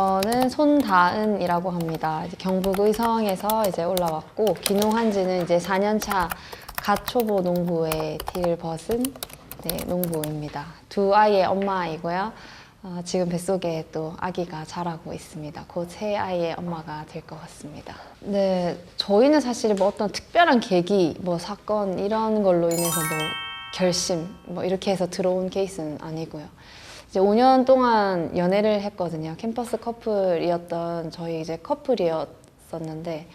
저는 손다은이라고 합니다. 이제 경북 의성에서 이제 올라왔고, 귀농한 지는 이제 4년차 갓 초보 농부의 뒤를 벗은 농부입니다. 두 아이의 엄마이고요. 지금 뱃속에 또 아기가 자라고 있습니다. 곧 새 아이의 엄마가 될 것 같습니다. 네, 저희는 사실 뭐 어떤 특별한 계기, 뭐 사건 이런 걸로 인해서 뭐 결심, 뭐 이렇게 해서 들어온 케이스는 아니고요. 이제 5년 동안 연애를 했거든요. 캠퍼스 커플이었던 저희 이제 커플이었었는데,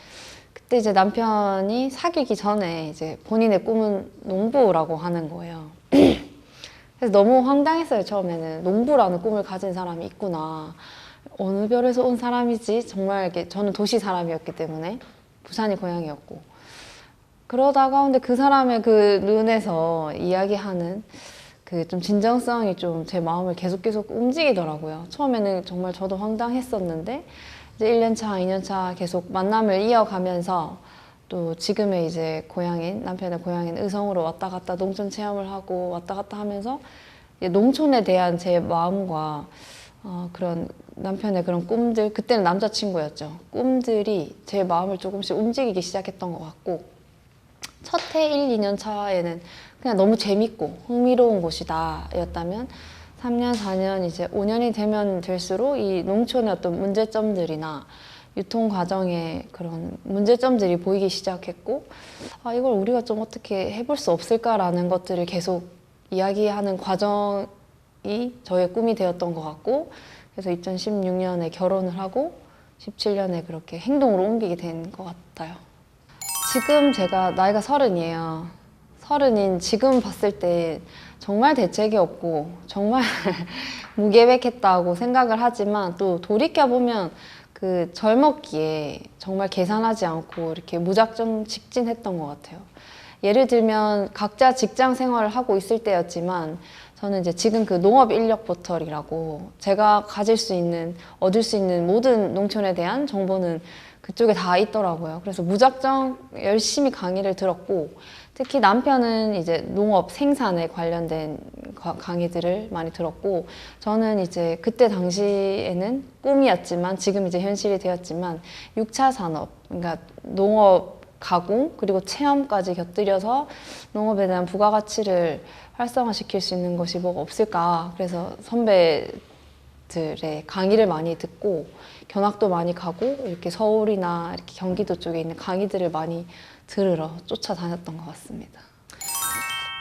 그때 이제 남편이 사귀기 전에 이제 본인의 꿈은 농부라고 하는 거예요. 그래서 너무 황당했어요, 처음에는. 농부라는 꿈을 가진 사람이 있구나. 어느 별에서 온 사람이지? 정말 이렇게, 저는 도시 사람이었기 때문에, 부산이 고향이었고. 그러다가 근데 그 사람의 그 눈에서 이야기하는 그 좀 진정성이 좀 제 마음을 계속 움직이더라고요. 처음에는 정말 저도 황당했었는데, 이제 1년차, 2년차 계속 만남을 이어가면서 또 지금의 이제 고향인, 남편의 고향인 의성으로 왔다 갔다 농촌 체험을 하고 왔다 갔다 하면서 농촌에 대한 제 마음과 그런 남편의 그런 꿈들, 그때는 남자친구였죠. 꿈들이 제 마음을 조금씩 움직이기 시작했던 것 같고, 첫 해 1, 2년 차에는 그냥 너무 재밌고 흥미로운 곳이다 였다면 3년, 4년, 이제 5년이 되면 될수록 이 농촌의 어떤 문제점들이나 유통 과정에 그런 문제점들이 보이기 시작했고, 이걸 우리가 좀 어떻게 해볼 수 없을까라는 것들을 계속 이야기하는 과정이 저의 꿈이 되었던 것 같고, 그래서 2016년에 결혼을 하고 17년에 그렇게 행동으로 옮기게 된 것 같아요. 지금 제가 나이가 30이에요. 30인 지금 봤을 때 정말 대책이 없고 정말 무계획했다고 생각을 하지만, 또 돌이켜보면 그 젊었기에 정말 계산하지 않고 이렇게 무작정 직진했던 것 같아요. 예를 들면 각자 직장 생활을 하고 있을 때였지만, 저는 이제 지금 그 농업 인력 포털이라고 제가 얻을 수 있는 모든 농촌에 대한 정보는 그쪽에 다 있더라고요. 그래서 무작정 열심히 강의를 들었고, 특히 남편은 이제 농업 생산에 관련된 강의들을 많이 들었고, 저는 이제 그때 당시에는 꿈이었지만 지금 이제 현실이 되었지만 6차 산업, 그러니까 농업 가공 그리고 체험까지 곁들여서 농업에 대한 부가가치를 활성화시킬 수 있는 것이 뭐가 없을까. 그래서 선배들의 강의를 많이 듣고 견학도 많이 가고 이렇게 서울이나 이렇게 경기도 쪽에 있는 강의들을 많이 들으러 쫓아다녔던 것 같습니다.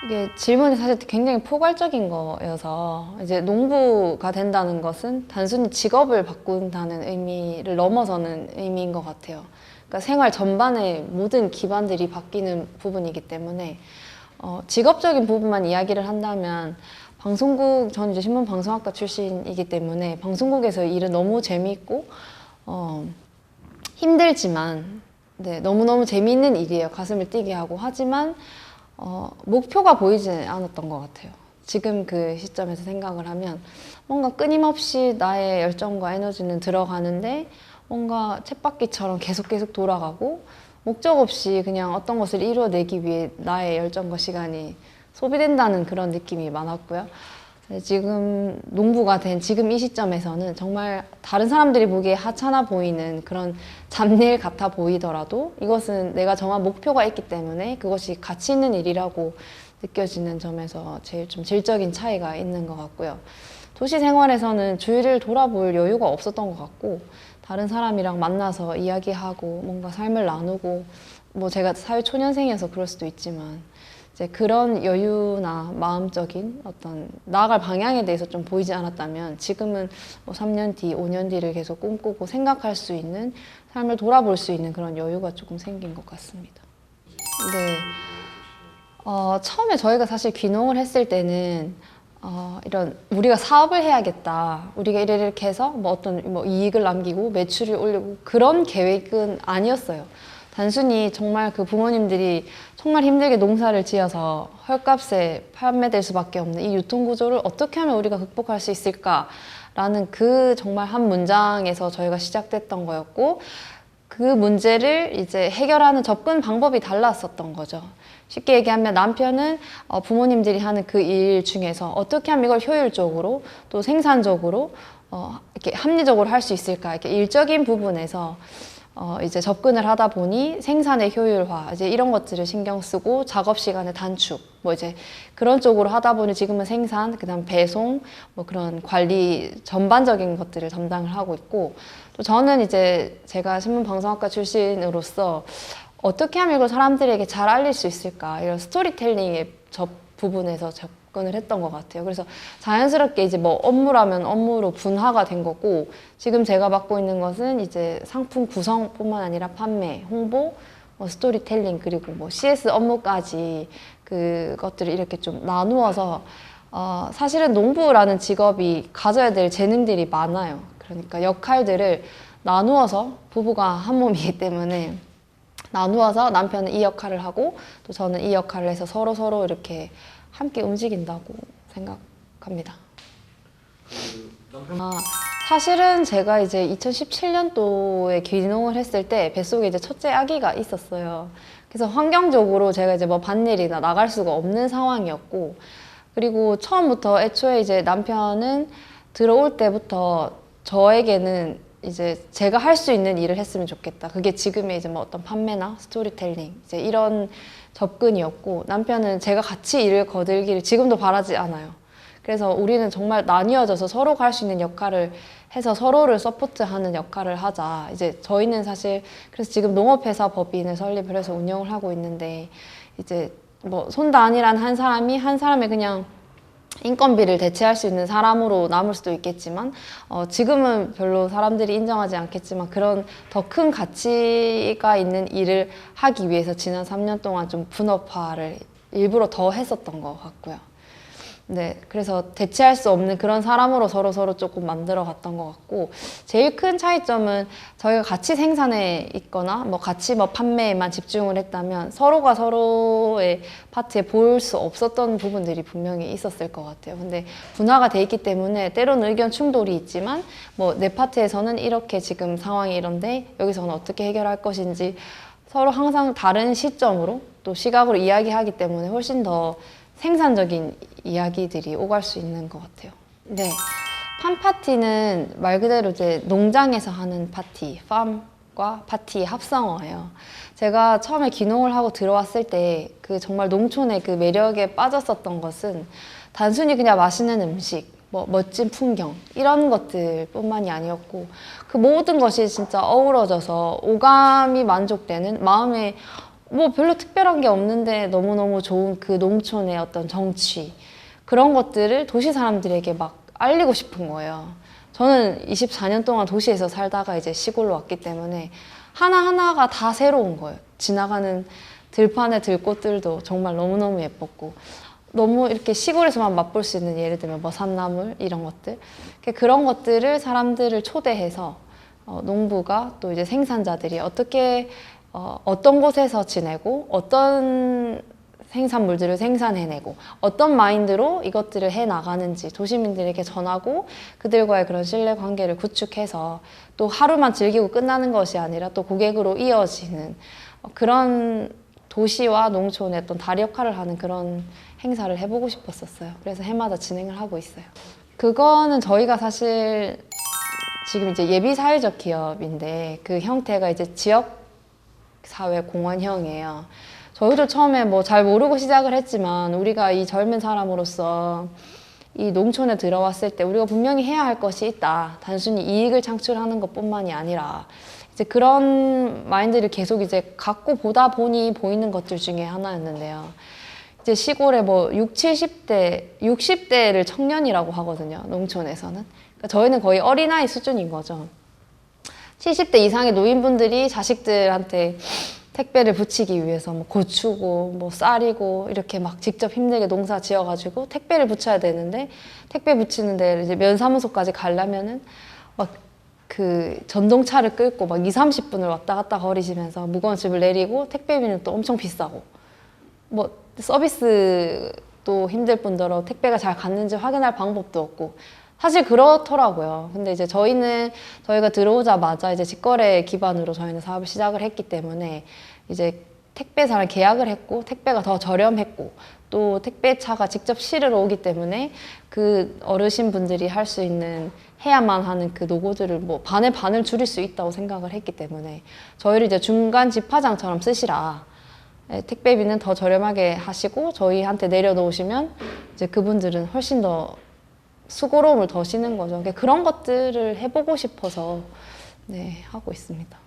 이게 질문이 사실 굉장히 포괄적인 거여서, 이제 농부가 된다는 것은 단순히 직업을 바꾼다는 의미를 넘어서는 의미인 것 같아요. 그러니까 생활 전반의 모든 기반들이 바뀌는 부분이기 때문에 직업적인 부분만 이야기를 한다면, 저는 이제 신문방송학과 출신이기 때문에 방송국에서 일은 너무 재미있고 힘들지만 너무너무 재미있는 일이에요. 가슴을 뛰게 하고. 하지만 목표가 보이지 않았던 것 같아요. 지금 그 시점에서 생각을 하면 뭔가 끊임없이 나의 열정과 에너지는 들어가는데 뭔가 쳇바퀴처럼 계속 돌아가고, 목적 없이 그냥 어떤 것을 이루어내기 위해 나의 열정과 시간이 소비된다는 그런 느낌이 많았고요. 지금 농부가 된 지금 이 시점에서는 정말 다른 사람들이 보기에 하찮아 보이는 그런 잡일 같아 보이더라도, 이것은 내가 정한 목표가 있기 때문에 그것이 가치 있는 일이라고 느껴지는 점에서 제일 좀 질적인 차이가 있는 것 같고요. 도시 생활에서는 주위를 돌아볼 여유가 없었던 것 같고, 다른 사람이랑 만나서 이야기하고 뭔가 삶을 나누고, 뭐 제가 사회초년생이어서 그럴 수도 있지만 이제 그런 여유나 마음적인 어떤 나아갈 방향에 대해서 좀 보이지 않았다면, 지금은 뭐 3년 뒤, 5년 뒤를 계속 꿈꾸고 생각할 수 있는, 삶을 돌아볼 수 있는 그런 여유가 조금 생긴 것 같습니다. 네. 처음에 저희가 사실 귀농을 했을 때는 이런 우리가 사업을 해야겠다, 우리가 이렇게 해서 뭐 어떤 뭐 이익을 남기고 매출을 올리고 그런 계획은 아니었어요. 단순히 정말 그 부모님들이 정말 힘들게 농사를 지어서 헐값에 판매될 수밖에 없는 이 유통구조를 어떻게 하면 우리가 극복할 수 있을까라는 그 정말 한 문장에서 저희가 시작됐던 거였고, 그 문제를 이제 해결하는 접근 방법이 달랐었던 거죠. 쉽게 얘기하면 남편은 부모님들이 하는 그 일 중에서 어떻게 하면 이걸 효율적으로 또 생산적으로 이렇게 합리적으로 할 수 있을까? 이렇게 일적인 부분에서 이제 접근을 하다 보니 생산의 효율화, 이제 이런 것들을 신경 쓰고 작업 시간의 단축, 뭐 이제 그런 쪽으로 하다 보니 지금은 생산, 그다음 배송, 뭐 그런 관리 전반적인 것들을 담당을 하고 있고, 또 저는 이제 제가 신문방송학과 출신으로서 어떻게 하면 이걸 사람들에게 잘 알릴 수 있을까? 이런 스토리텔링의 부분에서 접근을 했던 것 같아요. 그래서 자연스럽게 이제 뭐 업무라면 업무로 분화가 된 거고, 지금 제가 맡고 있는 것은 이제 상품 구성뿐만 아니라 판매, 홍보, 스토리텔링, 그리고 뭐 CS 업무까지 그것들을 이렇게 좀 나누어서 사실은 농부라는 직업이 가져야 될 재능들이 많아요. 그러니까 역할들을 나누어서, 부부가 한 몸이기 때문에 나누어서 남편은 이 역할을 하고 또 저는 이 역할을 해서 서로 이렇게 함께 움직인다고 생각합니다. 사실은 제가 이제 2017년도에 귀농을 했을 때 뱃속에 이제 첫째 아기가 있었어요. 그래서 환경적으로 제가 이제 뭐 밭일이나 나갈 수가 없는 상황이었고, 그리고 처음부터 애초에 이제 남편은 들어올 때부터 저에게는 이제 제가 할 수 있는 일을 했으면 좋겠다. 그게 지금의 이제 뭐 어떤 판매나 스토리텔링, 이제 이런 접근이었고, 남편은 제가 같이 일을 거들기를 지금도 바라지 않아요. 그래서 우리는 정말 나뉘어져서 서로가 할 수 있는 역할을 해서 서로를 서포트하는 역할을 하자. 이제 저희는 사실 그래서 지금 농업회사 법인을 설립을 해서 운영을 하고 있는데, 이제 뭐 손단이란 한 사람의 그냥 인건비를 대체할 수 있는 사람으로 남을 수도 있겠지만, 지금은 별로 사람들이 인정하지 않겠지만 그런 더 큰 가치가 있는 일을 하기 위해서 지난 3년 동안 좀 분업화를 일부러 더 했었던 것 같고요. 네, 그래서 대체할 수 없는 그런 사람으로 서로 조금 만들어 갔던 것 같고, 제일 큰 차이점은 저희가 같이 생산에 있거나 뭐 같이 뭐 판매에만 집중을 했다면 서로가 서로의 파트에 볼 수 없었던 부분들이 분명히 있었을 것 같아요. 근데 분화가 돼 있기 때문에 때로는 의견 충돌이 있지만, 뭐 내 파트에서는 이렇게 지금 상황이 이런데 여기서는 어떻게 해결할 것인지 서로 항상 다른 시점으로 또 시각으로 이야기하기 때문에 훨씬 더 생산적인 이야기들이 오갈 수 있는 것 같아요. 네, 팜파티는 말 그대로 이제 농장에서 하는 파티, 팜과 파티의 합성어예요. 제가 처음에 귀농을 하고 들어왔을 때 그 정말 농촌의 그 매력에 빠졌었던 것은 단순히 그냥 맛있는 음식, 뭐 멋진 풍경 이런 것들뿐만이 아니었고, 그 모든 것이 진짜 어우러져서 오감이 만족되는, 마음에 뭐 별로 특별한 게 없는데 너무너무 좋은 그 농촌의 어떤 정취, 그런 것들을 도시 사람들에게 막 알리고 싶은 거예요. 저는 24년 동안 도시에서 살다가 이제 시골로 왔기 때문에 하나하나가 다 새로운 거예요. 지나가는 들판의 들꽃들도 정말 너무너무 예뻤고, 너무 이렇게 시골에서만 맛볼 수 있는, 예를 들면 뭐 산나물 이런 것들, 그런 것들을 사람들을 초대해서 농부가 또 이제 생산자들이 어떻게 어떤 곳에서 지내고 어떤 생산물들을 생산해내고 어떤 마인드로 이것들을 해나가는지 도시민들에게 전하고, 그들과의 그런 신뢰관계를 구축해서 또 하루만 즐기고 끝나는 것이 아니라 또 고객으로 이어지는 그런 도시와 농촌의 어떤 다리 역할을 하는 그런 행사를 해보고 싶었었어요. 그래서 해마다 진행을 하고 있어요. 그거는 저희가 사실 지금 이제 예비사회적 기업인데 그 형태가 이제 지역사회 공헌형이에요. 저희도 처음에 뭐 잘 모르고 시작을 했지만, 우리가 이 젊은 사람으로서 이 농촌에 들어왔을 때 우리가 분명히 해야 할 것이 있다. 단순히 이익을 창출하는 것뿐만이 아니라, 이제 그런 마인드를 계속 이제 갖고 보다 보니 보이는 것들 중에 하나였는데요. 이제 시골에 뭐 60대를 청년이라고 하거든요. 농촌에서는. 그러니까 저희는 거의 어린아이 수준인 거죠. 70대 이상의 노인분들이 자식들한테 택배를 붙이기 위해서 뭐 고추고 뭐 쌀이고 이렇게 막 직접 힘들게 농사 지어가지고 택배를 붙여야 되는데, 택배 붙이는데 이제 면사무소까지 가려면은 막 그 전동차를 끌고 막 20-30분을 왔다 갔다 거리시면서 무거운 짐을 내리고, 택배비는 또 엄청 비싸고, 뭐 서비스도 힘들 뿐더러 택배가 잘 갔는지 확인할 방법도 없고, 사실 그렇더라고요. 근데 이제 저희가 들어오자마자 이제 직거래 기반으로 저희는 사업을 시작을 했기 때문에 이제 택배사랑 계약을 했고, 택배가 더 저렴했고, 또 택배차가 직접 실으러 오기 때문에 그 어르신분들이 할 수 있는 해야만 하는 그 노고들을 뭐 반의 반을 줄일 수 있다고 생각을 했기 때문에 저희를 이제 중간 집화장처럼 쓰시라. 택배비는 더 저렴하게 하시고 저희한테 내려놓으시면 이제 그분들은 훨씬 더 수고로움을 더 쉬는 거죠. 그러니까 그런 것들을 해보고 싶어서 네, 하고 있습니다.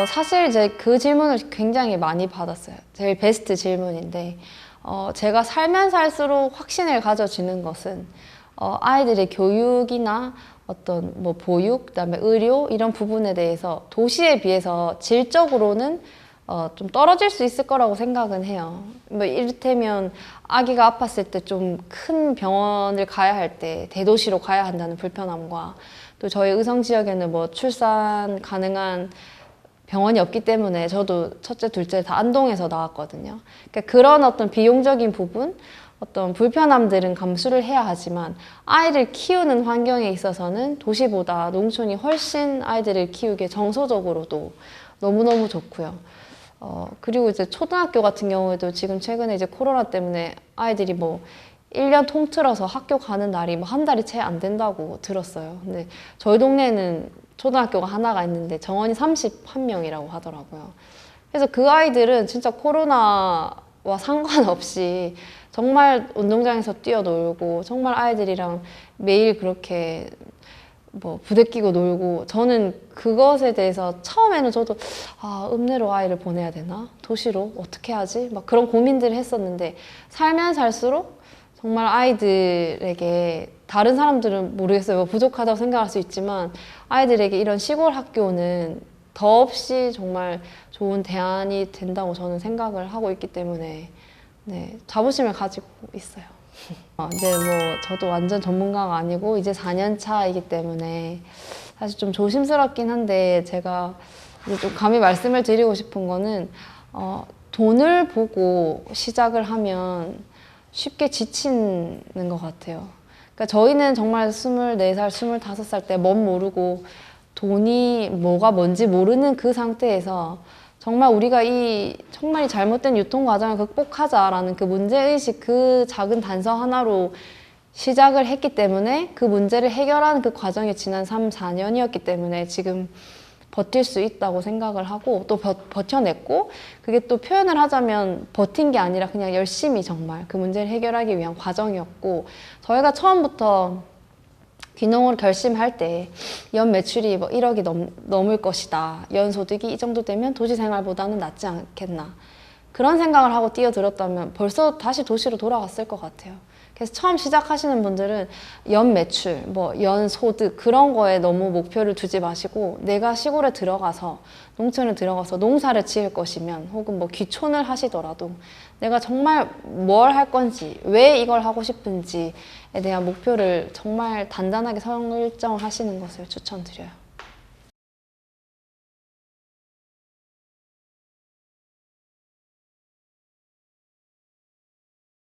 사실 이제 그 질문을 굉장히 많이 받았어요. 제일 베스트 질문인데 제가 살면 살수록 확신을 가져지는 것은 아이들의 교육이나 어떤 뭐 보육, 그다음에 의료 이런 부분에 대해서 도시에 비해서 질적으로는 좀 떨어질 수 있을 거라고 생각은 해요. 뭐 이를테면 아기가 아팠을 때 좀 큰 병원을 가야 할 때 대도시로 가야 한다는 불편함과 또 저희 의성 지역에는 뭐 출산 가능한 병원이 없기 때문에 저도 첫째, 둘째 다 안동에서 나왔거든요. 그러니까 그런 어떤 비용적인 부분, 어떤 불편함들은 감수를 해야 하지만 아이를 키우는 환경에 있어서는 도시보다 농촌이 훨씬 아이들을 키우기에 정서적으로도 너무너무 좋고요. 그리고 이제 초등학교 같은 경우에도 지금 최근에 이제 코로나 때문에 아이들이 뭐 1년 통틀어서 학교 가는 날이 뭐 한 달이 채 안 된다고 들었어요. 근데 저희 동네에는 초등학교가 하나가 있는데 정원이 31명이라고 하더라고요. 그래서 그 아이들은 진짜 코로나와 상관없이 정말 운동장에서 뛰어놀고 정말 아이들이랑 매일 그렇게 뭐 부대끼고 놀고 저는 그것에 대해서 처음에는 저도 읍내로 아이를 보내야 되나? 도시로? 어떻게 하지? 막 그런 고민들을 했었는데 살면 살수록 정말 아이들에게 다른 사람들은 모르겠어요. 뭐 부족하다고 생각할 수 있지만 아이들에게 이런 시골 학교는 더없이 정말 좋은 대안이 된다고 저는 생각을 하고 있기 때문에 네, 자부심을 가지고 있어요. 이제 뭐 저도 완전 전문가가 아니고 이제 4년 차이기 때문에 사실 좀 조심스럽긴 한데 제가 이제 좀 감히 말씀을 드리고 싶은 거는 돈을 보고 시작을 하면 쉽게 지치는 것 같아요. 그러니까 저희는 정말 24살, 25살 때 멋 모르고 돈이 뭐가 뭔지 모르는 그 상태에서 정말 우리가 정말 이 잘못된 유통 과정을 극복하자라는 그 문제의식 그 작은 단서 하나로 시작을 했기 때문에 그 문제를 해결하는 그 과정이 지난 3, 4년이었기 때문에 지금 버틸 수 있다고 생각을 하고 또 버텨냈고 그게 또 표현을 하자면 버틴 게 아니라 그냥 열심히 정말 그 문제를 해결하기 위한 과정이었고 저희가 처음부터 귀농을 결심할 때 연 매출이 뭐 1억이 넘을 것이다. 연 소득이 이 정도 되면 도시 생활보다는 낫지 않겠나. 그런 생각을 하고 뛰어들었다면 벌써 다시 도시로 돌아갔을 것 같아요. 그래서 처음 시작하시는 분들은 연 매출, 뭐 연 소득 그런 거에 너무 목표를 두지 마시고 내가 시골에 들어가서 농촌에 들어가서 농사를 지을 것이면 혹은 뭐 귀촌을 하시더라도 내가 정말 뭘 할 건지 왜 이걸 하고 싶은지에 대한 목표를 정말 단단하게 설정하시는 것을 추천드려요.